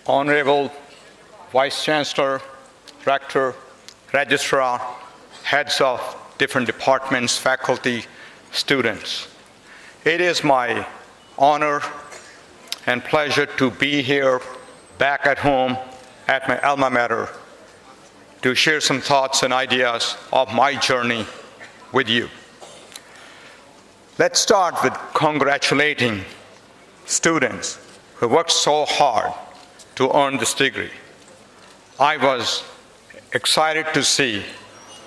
Honorable Vice Chancellor, Rector, Registrar, heads of different departments, faculty, students. It is my honor and pleasure to be here back at home at my alma mater to share some thoughts and ideas of my journey with you. Let's start with congratulating students who worked so hard to earn this degree. I was excited to see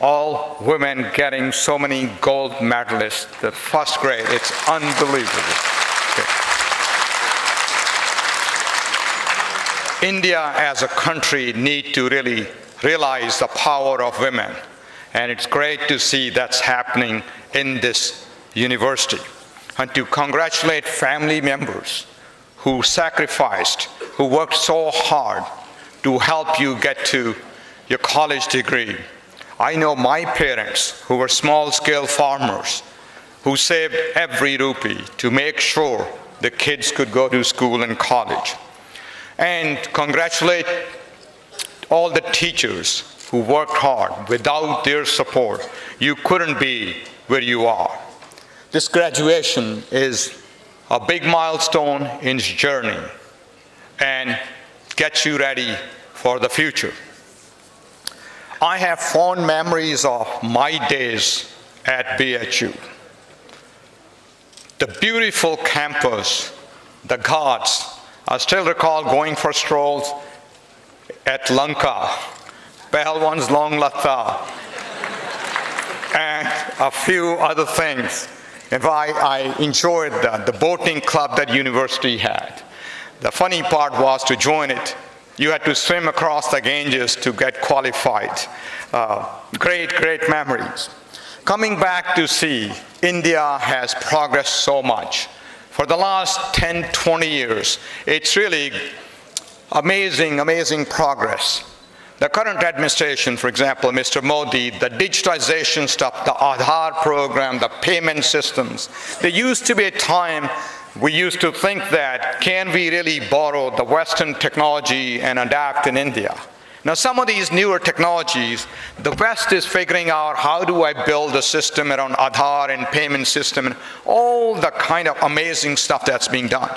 all women getting so many gold medalists, the first grade. It's unbelievable. Okay. India as a country need to really realize the power of women, and it's great to see that's happening in this university. And to congratulate family members who sacrificed, who worked so hard to help you get to your college degree. I know my parents, who were small-scale farmers, who saved every rupee to make sure the kids could go to school and college. And congratulate all the teachers who worked hard. Without their support, you couldn't be where you are. This graduation is a big milestone in its journey and gets you ready for the future. I have fond memories of my days at BHU. The beautiful campus, the ghats. I still recall going for strolls at Lanka, Pahalwan's Long Latha, and a few other things. And I enjoyed the boating club that university had. The funny part was to join it, you had to swim across the Ganges to get qualified. Great memories. Coming back to see, India has progressed so much. For the last 10, 20 years, it's really amazing progress. The current administration, for example, Mr. Modi, the digitization stuff, the Aadhaar program, the payment systems. There used to be a time we used to think that, can we really borrow the Western technology and adapt in India? Now, some of these newer technologies, the West is figuring out how do I build a system around Aadhaar and payment system and all the kind of amazing stuff that's being done.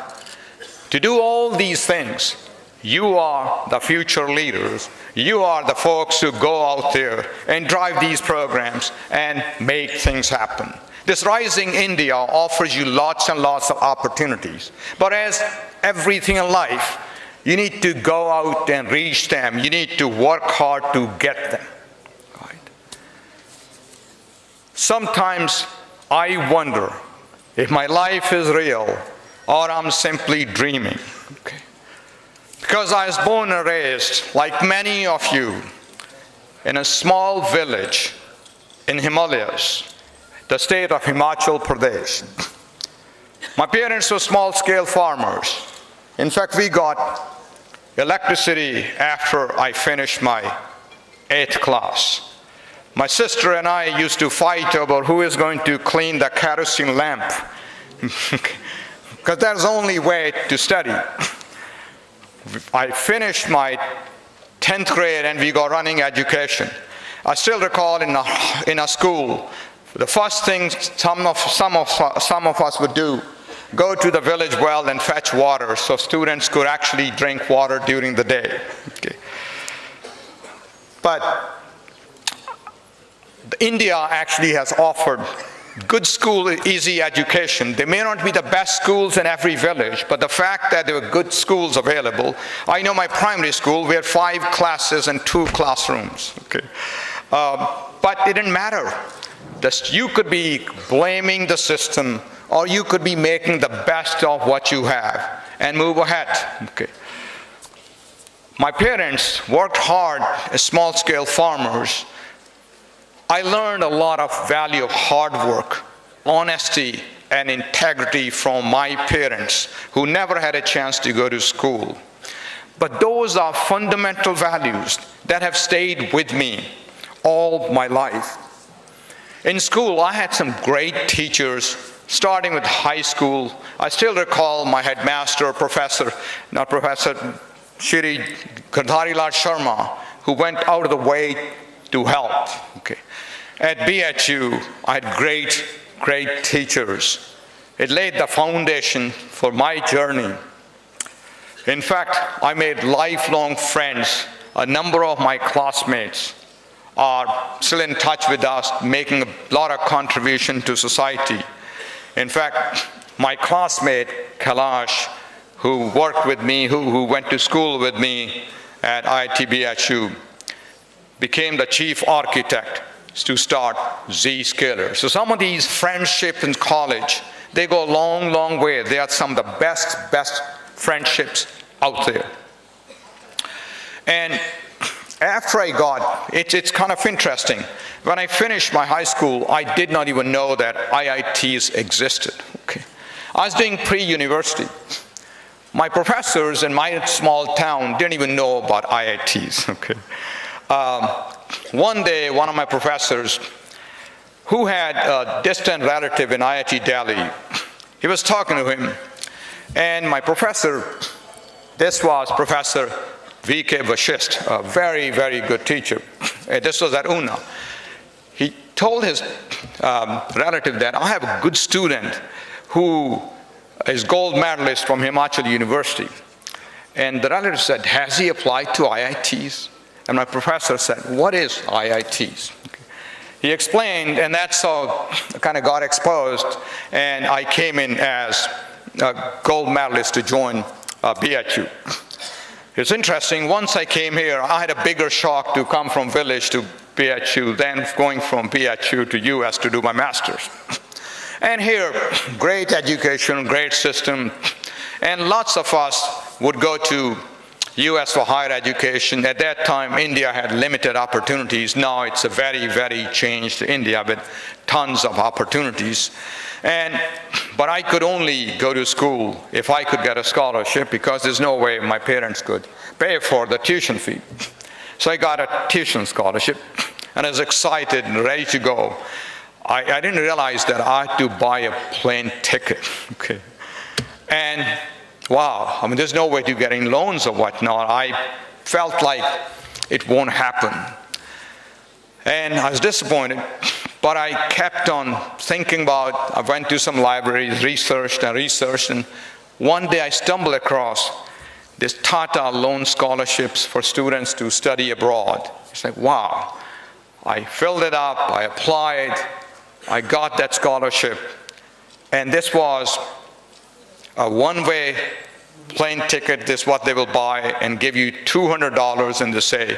To do all these things, you are the future leaders. You are the folks who go out there and drive these programs and make things happen. This rising India offers you lots and lots of opportunities. But as everything in life, you need to go out and reach them. You need to work hard to get them. Right? Sometimes I wonder if my life is real or I'm simply dreaming. Okay. Because I was born and raised, like many of you, in a small village in Himalayas, the state of Himachal Pradesh. My parents were small-scale farmers. In fact, we got electricity after I finished my 8th class. My sister and I used to fight over who is going to clean the kerosene lamp, because that's the only way to study. I finished my 10th grade and we got running education. I still recall in a school, the first thing some of us would do, go to the village well and fetch water so students could actually drink water during the day. Okay. But India actually has offered good school, easy education. They may not be the best schools in every village, but the fact that there were good schools available. I know my primary school, we had 5 classes and 2 classrooms. Okay. But it didn't matter. You could be blaming the system, or you could be making the best of what you have and move ahead. Okay. My parents worked hard as small-scale farmers. I learned a lot of value of hard work, honesty, and integrity from my parents, who never had a chance to go to school. But those are fundamental values that have stayed with me all my life. In school, I had some great teachers, starting with high school. I still recall my headmaster, Shri Sharma, who went out of the way to help. Okay. At BHU, I had great teachers. It laid the foundation for my journey. In fact, I made lifelong friends. A number of my classmates are still in touch with us, making a lot of contribution to society. In fact, my classmate, Kailash, who worked with me, who went to school with me at IIT BHU, became the chief architect to start Zscaler. So some of these friendships in college, they go a long way. They are some of the best friendships out there. And after I got, it's kind of interesting. When I finished my high school, I did not even know that IITs existed. Okay. I was doing pre-university. My professors in my small town didn't even know about IITs. Okay. One day, one of my professors, who had a distant relative in IIT Delhi, he was talking to him, and my professor, this was Professor V.K. Vashist, a very good teacher. This was at Una. He told his relative that I have a good student who is gold medalist from Himachal University. And the relative said, has he applied to IITs? And my professor said, what is IITs? Okay. He explained, and that's how I kind of got exposed, and I came in as a gold medalist to join BHU. It's interesting, once I came here, I had a bigger shock to come from village to BHU than going from BHU to US to do my master's. And here, great education, great system, and lots of us would go to US for higher education. At that time, India had limited opportunities. Now it's a very changed India with tons of opportunities. But I could only go to school if I could get a scholarship, because there's no way my parents could pay for the tuition fee. So I got a tuition scholarship, and I was excited and ready to go. I didn't realize that I had to buy a plane ticket. Okay. And wow, I mean, there's no way to get in loans or whatnot. I felt like it won't happen. And I was disappointed, but I kept on thinking about, I went to some libraries, researched, and one day I stumbled across this Tata loan scholarships for students to study abroad. It's like, wow. I filled it up, I applied, I got that scholarship, and this was a one-way plane ticket. This is what they will buy and give you $200, and they say,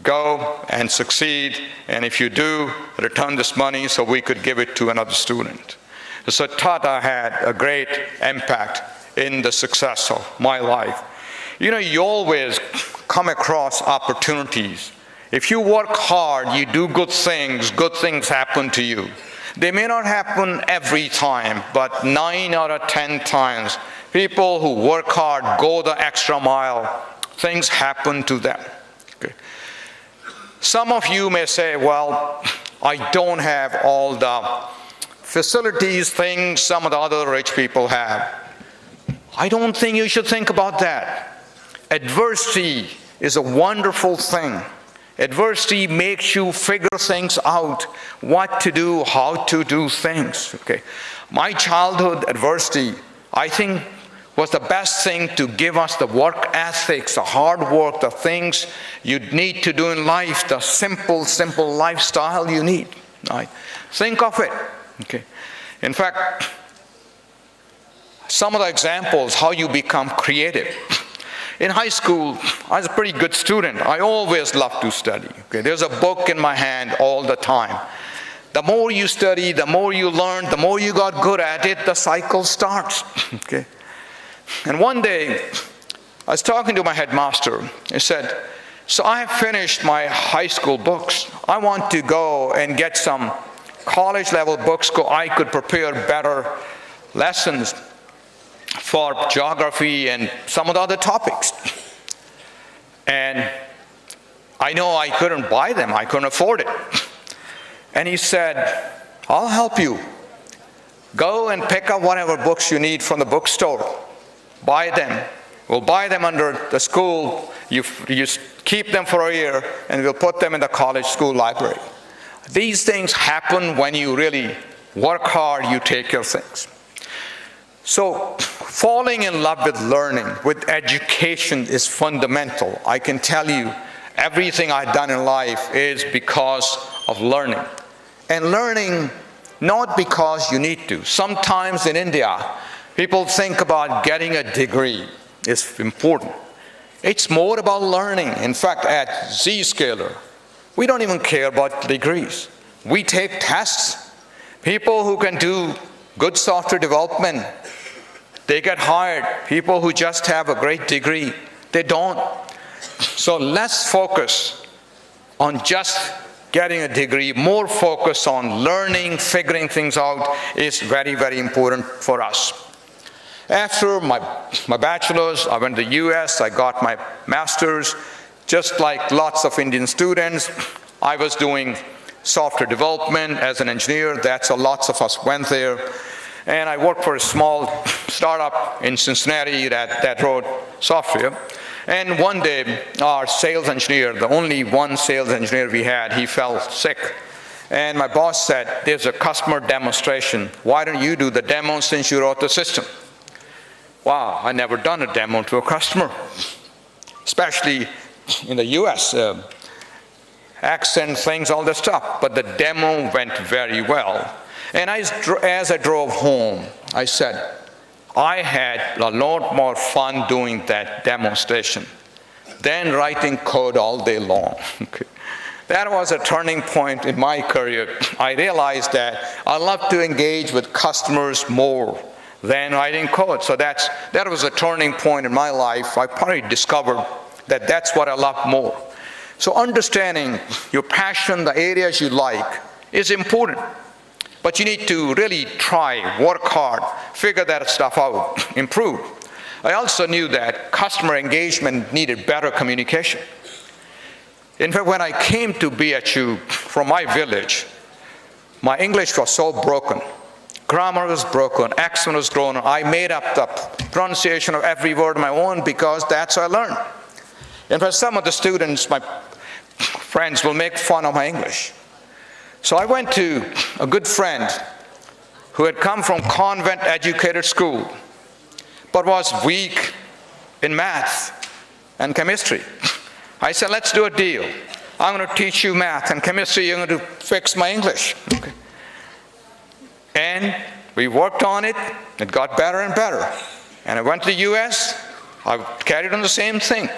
go and succeed, and if you do, return this money so we could give it to another student. So Tata had a great impact in the success of my life. You know, you always come across opportunities. If you work hard, you do good things happen to you. They may not happen every time, but 9 out of 10 times, people who work hard, go the extra mile, things happen to them. Okay. Some of you may say, well, I don't have all the facilities, things some of the other rich people have. I don't think you should think about that. Adversity is a wonderful thing. Adversity makes you figure things out, what to do, how to do things. Okay. My childhood adversity, I think, was the best thing to give us the work ethics, the hard work, the things you need to do in life, the simple lifestyle you need. Right? Think of it. Okay. In fact, some of the examples how you become creative. In high school, I was a pretty good student. I always loved to study. Okay? There's a book in my hand all the time. The more you study, the more you learn, the more you got good at it, the cycle starts. Okay? And one day, I was talking to my headmaster. He said, so I have finished my high school books. I want to go and get some college level books so I could prepare better lessons for geography and some of the other topics. And I know I couldn't buy them, I couldn't afford it. And he said, I'll help you. Go and pick up whatever books you need from the bookstore, buy them, We'll buy them under the school, you keep them for a year, and we'll put them in the college school library. These things happen when you really work hard, you take care of things. So falling in love with learning, with education is fundamental. I can tell you, everything I've done in life is because of learning. And learning not because you need to. Sometimes in India, people think about getting a degree is important. It's more about learning. In fact, at Zscaler, we don't even care about degrees. We take tests. People who can do good software development, they get hired. People who just have a great degree, they don't. So less focus on just getting a degree, more focus on learning, figuring things out is very, very important for us. After my bachelor's, I went to the US, I got my master's. Just like lots of Indian students, I was doing software development as an engineer. That's how lots of us went there. And I worked for a small startup in Cincinnati that wrote software. And one day, our sales engineer, the only one sales engineer we had, he fell sick. And my boss said, there's a customer demonstration. Why don't you do the demo since you wrote the system? Wow, I never done a demo to a customer, especially in the US. Accent things, all that stuff. But the demo went very well. And as I drove home, I said, I had a lot more fun doing that demonstration than writing code all day long. Okay. That was a turning point in my career. I realized that I love to engage with customers more than writing code. So that was a turning point in my life. I probably discovered that that's what I love more. So understanding your passion, the areas you like, is important. But you need to really try, work hard, figure that stuff out, improve. I also knew that customer engagement needed better communication. In fact, when I came to BHU from my village, my English was so broken. Grammar was broken, accent was grown. I made up the pronunciation of every word on my own because that's how I learned. In fact, some of the students, my friends, will make fun of my English. So I went to a good friend who had come from convent-educated school, but was weak in math and chemistry. I said, let's do a deal. I'm going to teach you math and chemistry, you're going to fix my English. Okay. And we worked on it, it got better and better. And I went to the US, I carried on the same thing.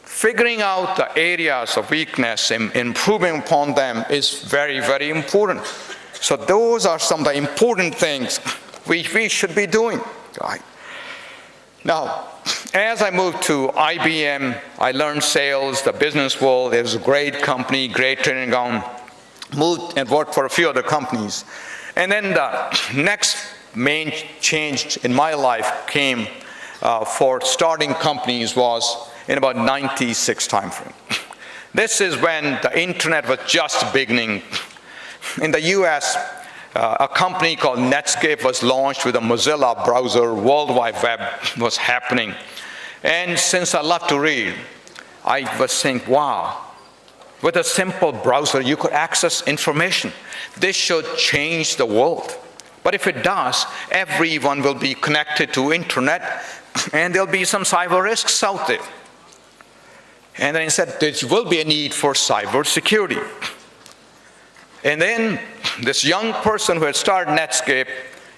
Figuring out the areas of weakness and improving upon them is very, very important. So those are some of the important things we should be doing. Right? Now, as I moved to IBM, I learned sales, the business world. It was a great company, great training ground. Moved and worked for a few other companies. And then the next main change in my life came for starting companies was in about 96 timeframe. This is when the internet was just beginning. In the US, a company called Netscape was launched with a Mozilla browser. World Wide Web was happening. And since I love to read, I was thinking, wow, with a simple browser, you could access information. This should change the world. But if it does, everyone will be connected to internet, and there'll be some cyber risks out there. And then he said, there will be a need for cyber security. And then this young person who had started Netscape,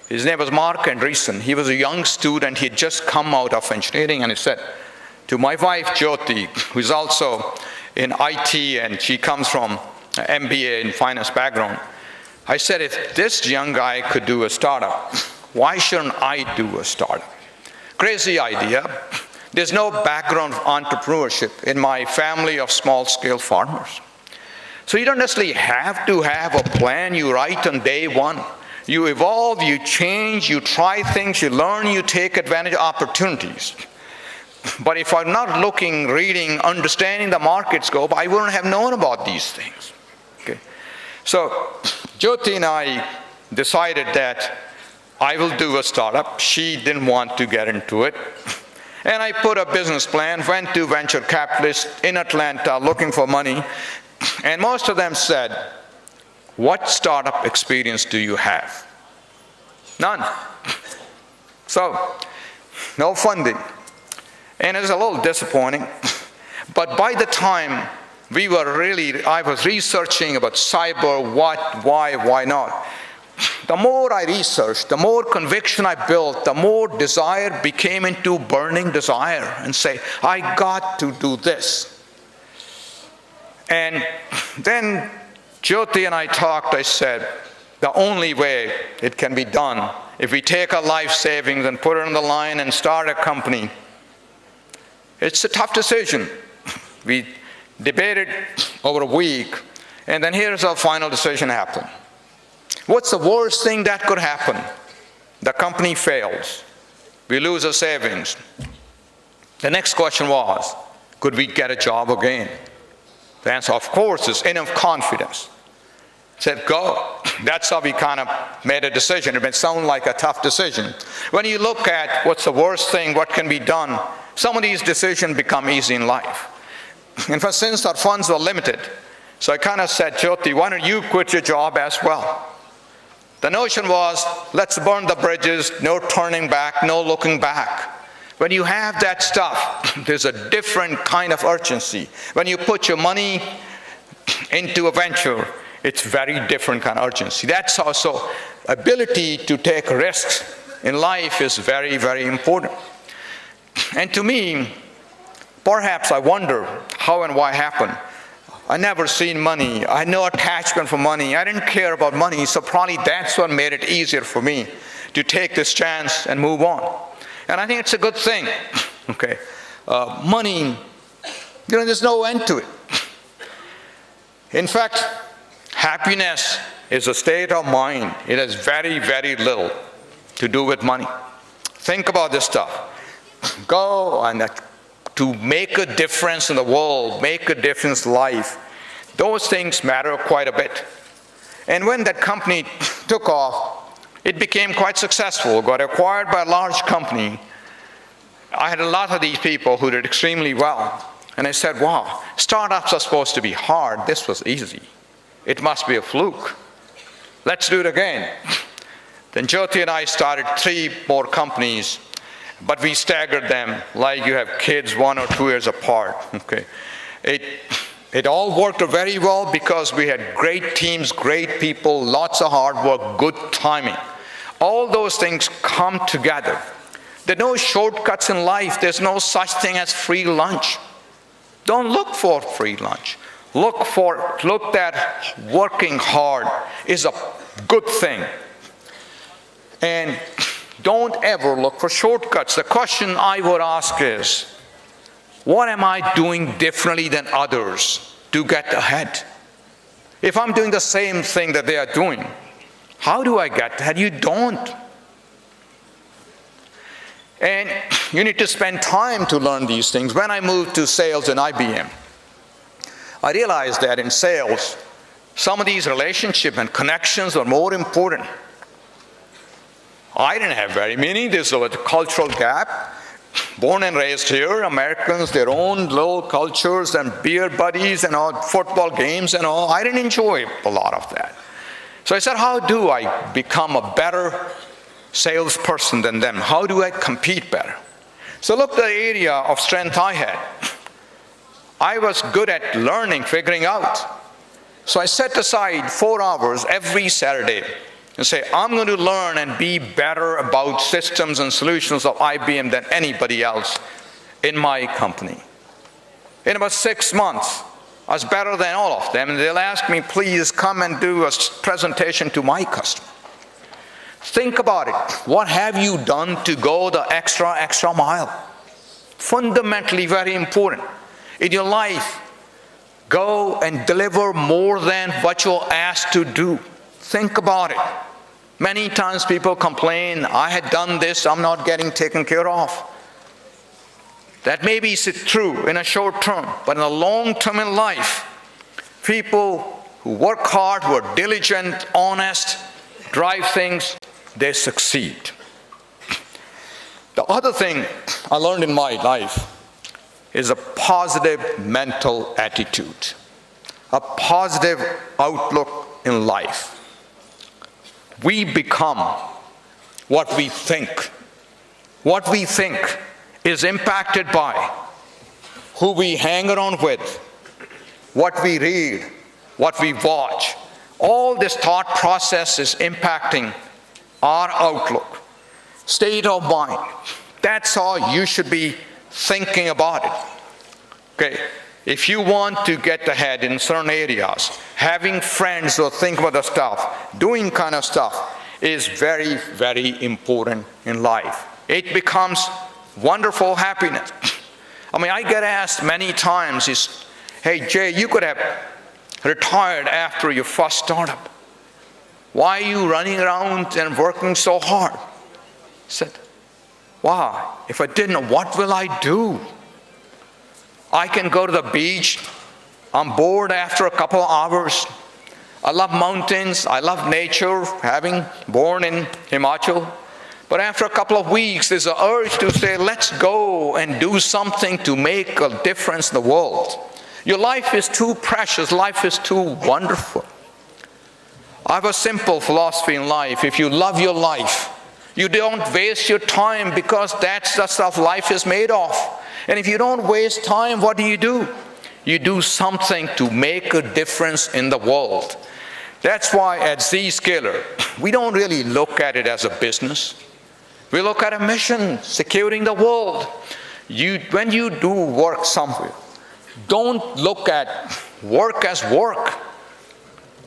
his name was Mark Andreessen. He was a young student. He had just come out of engineering, and he said to my wife, Jyoti, who's also in IT, and she comes from MBA in finance background. I said, if this young guy could do a startup, why shouldn't I do a startup? Crazy idea. There's no background of entrepreneurship in my family of small-scale farmers. So you don't necessarily have to have a plan you write on day one. You evolve, you change, you try things, you learn, you take advantage of opportunities. But if I'm not looking, reading, understanding the market scope, I wouldn't have known about these things. Okay. So Jyoti and I decided that I will do a startup. She didn't want to get into it. And I put a business plan, went to venture capitalists in Atlanta looking for money, and most of them said, "What startup experience do you have?" None. So, no funding. And it was a little disappointing. But by the time I was researching about cyber, what, why not. The more I researched, the more conviction I built, the more desire became into burning desire and say, I got to do this. And then Jyoti and I talked. I said, the only way it can be done, if we take our life savings and put it on the line and start a company, it's a tough decision. We debated over a week, and then here's our final decision happened. What's the worst thing that could happen? The company fails. We lose our savings. The next question was, could we get a job again? The answer, of course, is enough confidence. Said, go. That's how we kind of made a decision. It may sound like a tough decision. When you look at what's the worst thing, what can be done, some of these decisions become easy in life. In fact, since our funds were limited, so I kind of said, Jyoti, why don't you quit your job as well? The notion was, let's burn the bridges, no turning back, no looking back. When you have that stuff, there's a different kind of urgency. When you put your money into a venture, it's very different kind of urgency. That's also ability to take risks in life is very, very important. And to me, perhaps I wonder how and why it happened. I never seen money. I had no attachment for money. I didn't care about money, so probably that's what made it easier for me to take this chance and move on. And I think it's a good thing. Okay, money, there's no end to it. In fact, happiness is a state of mind. It has very, very little to do with money. Think about this stuff. Go and to make a difference in the world, make a difference in life. Those things matter quite a bit. And when that company took off, it became quite successful, got acquired by a large company. I had a lot of these people who did extremely well. And I said, wow, startups are supposed to be hard. This was easy. It must be a fluke. Let's do it again. Then Jyoti and I started 3 more companies, but we staggered them like you have kids 1 or 2 years apart. Okay, it all worked very well because we had great teams, great people, lots of hard work, good timing. All those things come together. There are no shortcuts in life. There's no such thing as free lunch. Don't look for free lunch. Look that working hard is a good thing. And don't ever look for shortcuts. The question I would ask is, what am I doing differently than others to get ahead? If I'm doing the same thing that they are doing, how do I get ahead? You don't. And you need to spend time to learn these things. When I moved to sales in IBM, I realized that in sales, some of these relationships and connections are more important. I didn't have very many. There's a cultural gap. Born and raised here, Americans, their own little cultures and beer buddies and all, football games and all. I didn't enjoy a lot of that. So I said, how do I become a better salesperson than them? How do I compete better? So look at the area of strength I had. I was good at learning, figuring out. So I set aside 4 hours every Saturday and say, I'm going to learn and be better about systems and solutions of IBM than anybody else in my company. In about 6 months, I was better than all of them, and they'll ask me, please come and do a presentation to my customer. Think about it. What have you done to go the extra mile? Fundamentally very important. In your life, go and deliver more than what you're asked to do. Think about it. Many times people complain, I had done this, I'm not getting taken care of. That may be true in a short term, but in a long term in life, people who work hard, who are diligent, honest, drive things, they succeed. The other thing I learned in my life is a positive mental attitude, a positive outlook in life. We become what we think. What we think is impacted by who we hang around with, what we read, what we watch. All this thought process is impacting our outlook, state of mind. That's how you should be thinking about it. Okay, if you want to get ahead in certain areas, having friends who think about the stuff, doing kind of stuff is very, very important in life. It becomes wonderful happiness. I mean, I get asked many times, hey Jay, you could have retired after your first startup. Why are you running around and working so hard? I said, wow, if I didn't, what will I do? I can go to the beach. I'm bored after a couple of hours. I love mountains. I love nature, having born in Himachal. But after a couple of weeks, there's an urge to say, let's go and do something to make a difference in the world. Your life is too precious. Life is too wonderful. I have a simple philosophy in life. If you love your life, you don't waste your time, because that's the stuff life is made of. And if you don't waste time, what do? You do something to make a difference in the world. That's why at Zscaler, we don't really look at it as a business. We look at a mission, securing the world. When you do work somewhere, don't look at work as work.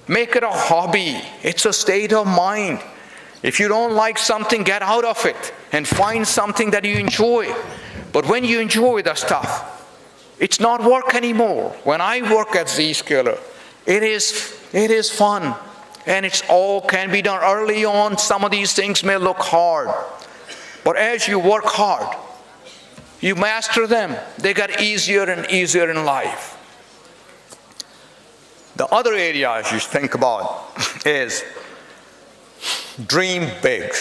Make it a hobby. It's a state of mind. If you don't like something, get out of it and find something that you enjoy. But when you enjoy the stuff, it's not work anymore. When I work at Zscaler, it is fun, and it's all can be done early on. Some of these things may look hard, but as you work hard, you master them. They get easier and easier in life. The other area you think about is dream big.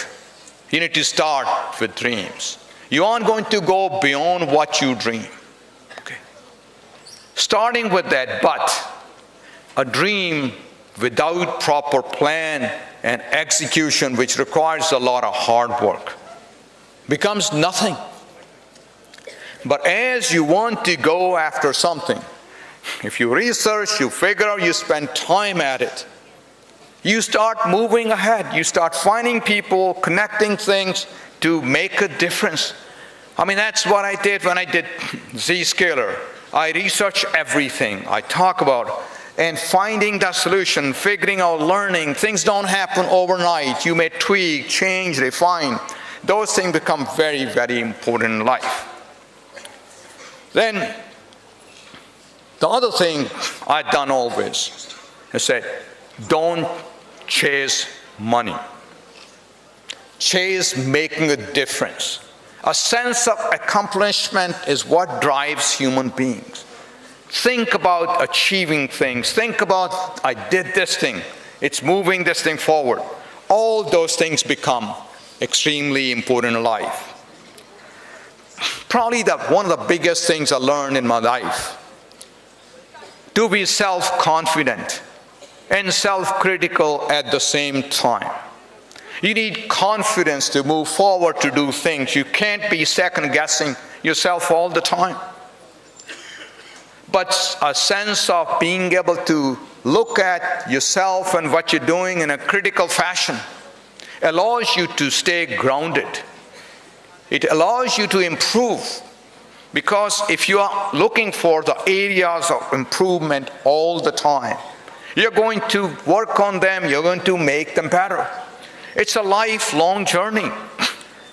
You need to start with dreams. You aren't going to go beyond what you dream. Okay. Starting with that, but a dream without proper plan and execution, which requires a lot of hard work, becomes nothing. But as you want to go after something, if you research, you figure out, you spend time at it, you start moving ahead. You start finding people, connecting things to make a difference. I mean, that's what I did when I did Zscaler. I research everything. I talk about and finding the solution, figuring out, learning. Things don't happen overnight. You may tweak, change, refine. Those things become very, very important in life. Then, the other thing I've done always is say, don't chase money. Chase making a difference. A sense of accomplishment is what drives human beings. Think about achieving things. Think about, I did this thing. It's moving this thing forward. All those things become extremely important in life. Probably one of the biggest things I learned in my life, to be self-confident and self-critical at the same time. You need confidence to move forward to do things. You can't be second-guessing yourself all the time. But a sense of being able to look at yourself and what you're doing in a critical fashion allows you to stay grounded. It allows you to improve, because if you are looking for the areas of improvement all the time, you're going to work on them, you're going to make them better. It's a lifelong journey.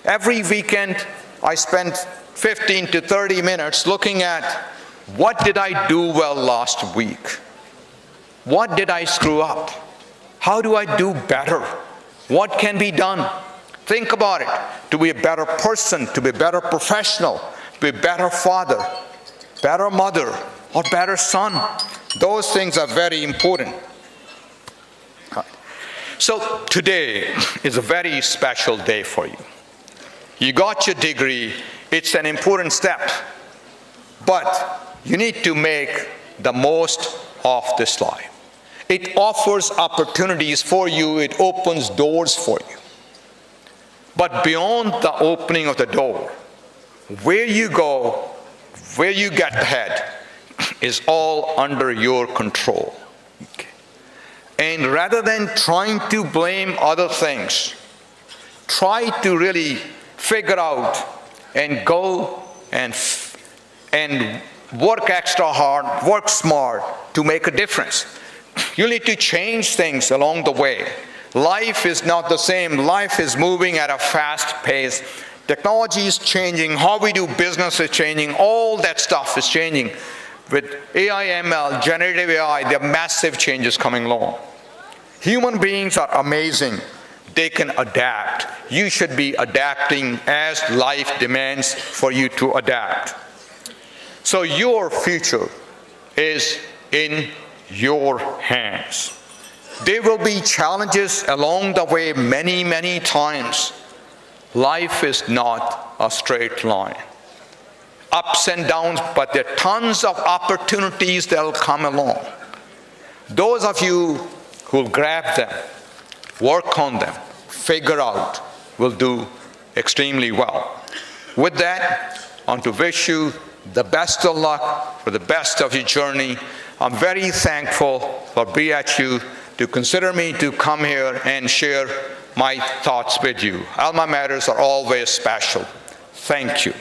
Every weekend, I spend 15 to 30 minutes looking at what did I do well last week? What did I screw up? How do I do better? What can be done? Think about it. To be a better person, to be a better professional, to be a better father, better mother, or better son. Those things are very important. So today is a very special day for you. You got your degree. It's an important step. But you need to make the most of this life. It offers opportunities for you. It opens doors for you. But beyond the opening of the door, where you go, where you get ahead, is all under your control. Okay. And rather than trying to blame other things, try to really figure out and go and work extra hard, work smart to make a difference. You need to change things along the way. Life is not the same. Life is moving at a fast pace. Technology is changing. How we do business is changing. All that stuff is changing. With AI, ML, generative AI, there are massive changes coming along. Human beings are amazing. They can adapt. You should be adapting as life demands for you to adapt. So your future is in your hands. There will be challenges along the way many, many times. Life is not a straight line. Ups and downs, but there are tons of opportunities that will come along. Those of you who will grab them, work on them, figure out, will do extremely well. With that, I want to wish you the best of luck for the best of your journey. I'm very thankful for BHU to consider me to come here and share my thoughts with you. Alma maters are always special. Thank you.